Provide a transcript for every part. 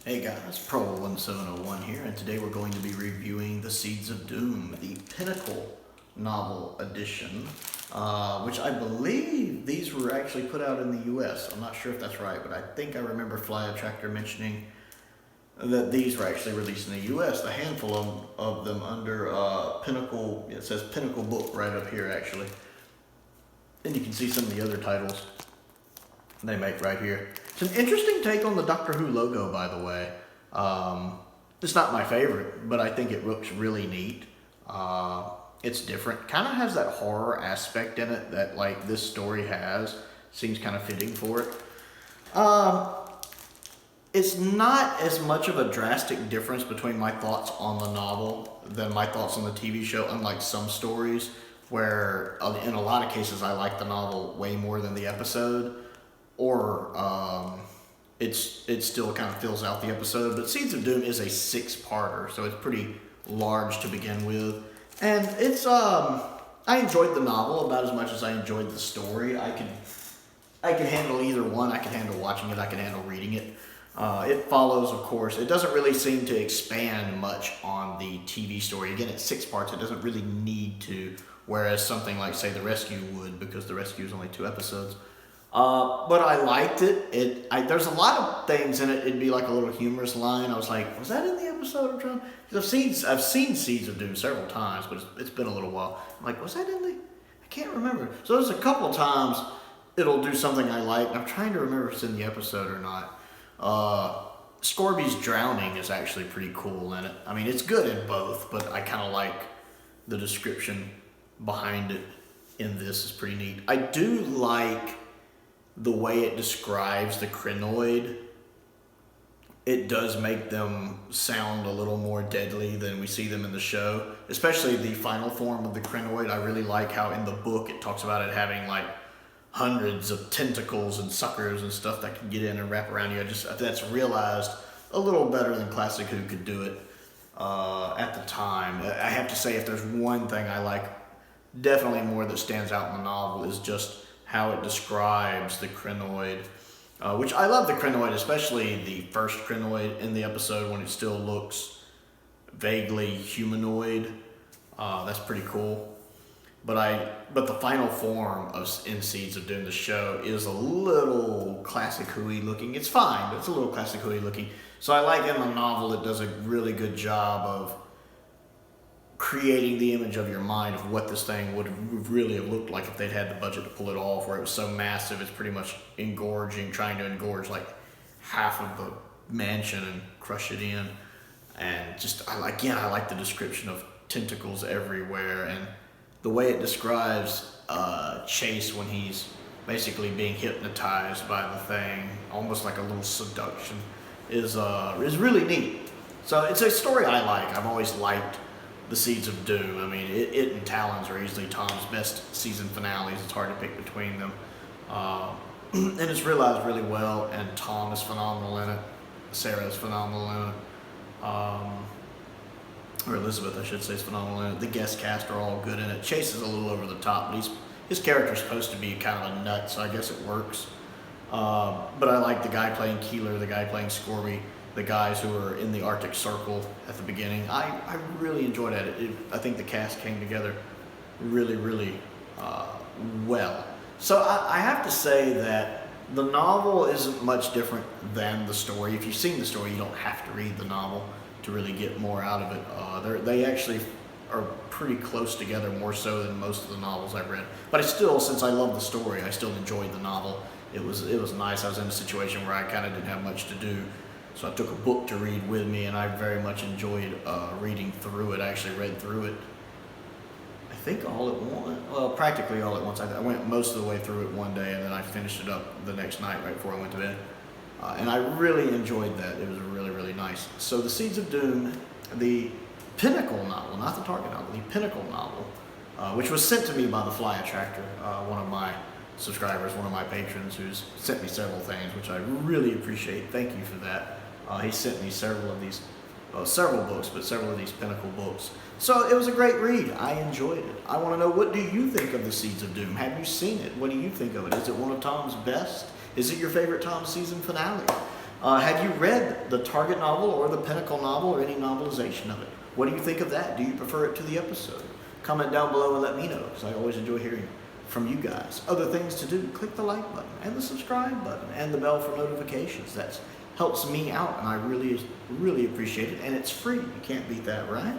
Hey guys, Prowl 1701 here, and today we're going to be reviewing The Seeds of Doom, the Pinnacle novel edition, which I believe these were actually put out in the US. I'm not sure if that's right, but I think I remember Flyattractor mentioning that these were actually released in the US. A handful of them under Pinnacle, it says Pinnacle Book right up here actually. And you can see some of the other titles they make right here. It's an interesting take on the Doctor Who logo, by the way. It's not my favorite, but I think it looks really neat. It's different. Kind of has that horror aspect in it that like this story has. Seems kind of fitting for it. It's not as much of a drastic difference between my thoughts on the novel than my thoughts on the TV show, unlike some stories where in a lot of cases I like the novel way more than the episode. Or it still kind of fills out the episode. But Seeds of Doom is a 6-parter, so it's pretty large to begin with. And it's I enjoyed the novel about as much as I enjoyed the story. I could handle either one. I could handle watching it. I could handle reading it. It follows, of course. It doesn't really seem to expand much on the TV story. Again, it's 6 parts. It doesn't really need to. Whereas something like, say, The Rescue would, because The Rescue is only 2 episodes. But I liked it. There's a lot of things in it. It'd be like a little humorous line. I was like, was that in the episode? Because I've seen Seeds of Doom several times, but it's been a little while. I'm like, was that in the? I can't remember. So there's a couple times it'll do something I like. I'm trying to remember if it's in the episode or not. Scorby's drowning is actually pretty cool in it. I mean, it's good in both, but I kind of like the description behind it in this is pretty neat. I do like the way it describes the crinoid. It does make them sound a little more deadly than we see them in the show, especially the final form of the crinoid. I really like how in the book it talks about it having like hundreds of tentacles and suckers and stuff that can get in and wrap around you. That's realized a little better than Classic Who could do it at the time. I have to say, if there's one thing I like definitely more that stands out in the novel is just how it describes the crinoid, which I love the crinoid, especially the first crinoid in the episode when it still looks vaguely humanoid. That's pretty cool. But the final form in Seeds of Doom, the show, is a little Classic Who-y looking. It's fine, but it's a little Classic Who-y looking. So I like in the novel it does a really good job of creating the image of your mind of what this thing would really have looked like if they'd had the budget to pull it off, where it was so massive it's pretty much trying to engorge like half of the mansion and crush it in. And just I like the description of tentacles everywhere, and the way it describes Chase when he's basically being hypnotized by the thing, almost like a little seduction, is really neat. So it's a story I like. I've always liked The Seeds of Doom. I mean, it and Talons are easily Tom's best season finales. It's hard to pick between them. And it's realized really well, and Tom is phenomenal in it. Sarah is phenomenal in it. Or Elizabeth, I should say, is phenomenal in it. The guest cast are all good in it. Chase is a little over the top, but his character's supposed to be kind of a nut, so I guess it works. But I like the guy playing Keeler, the guy playing Scorby, the guys who were in the Arctic Circle at the beginning. I really enjoyed it. I think the cast came together really, really well. So I have to say that the novel isn't much different than the story. If you've seen the story, you don't have to read the novel to really get more out of it. They actually are pretty close together, more so than most of the novels I've read. But since I love the story, I still enjoyed the novel. It was nice. I was in a situation where I kind of didn't have much to do, so I took a book to read with me, and I very much enjoyed reading through it. I actually read through it, I think all at once. Well, practically all at once. I went most of the way through it one day, and then I finished it up the next night right before I went to bed. And I really enjoyed that. It was really, really nice. So The Seeds of Doom, the Pinnacle novel, not the Target novel, the Pinnacle novel, which was sent to me by the Flyattractor, one of my subscribers, one of my patrons, who's sent me several things, which I really appreciate. Thank you for that. He sent me several of these Pinnacle books. So it was a great read. I enjoyed it. I want to know, what do you think of The Seeds of Doom? Have you seen it? What do you think of it? Is it one of Tom's best? Is it your favorite Tom season finale? Have you read the Target novel or the Pinnacle novel or any novelization of it? What do you think of that? Do you prefer it to the episode? Comment down below and let me know, because I always enjoy hearing from you guys. Other things to do, click the like button and the subscribe button and the bell for notifications. That helps me out, and I really appreciate it, and it's free. You can't beat that, right?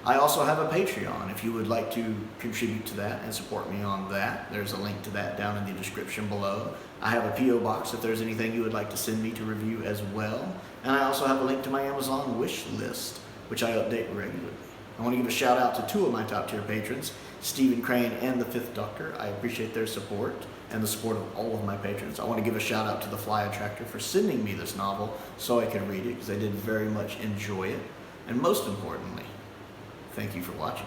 I also have a Patreon if you would like to contribute to that and support me on that. There's a link to that down in the description below. I have a P.O. box if there's anything you would like to send me to review as well. And I also have a link to my Amazon wish list, which I update regularly. I want to give a shout out to two of my top tier patrons, Stephen Crane and the Fifth Doctor. I appreciate their support and the support of all of my patrons. I want to give a shout out to the Flyattractor for sending me this novel so I could read it, because I did very much enjoy it. And most importantly, thank you for watching.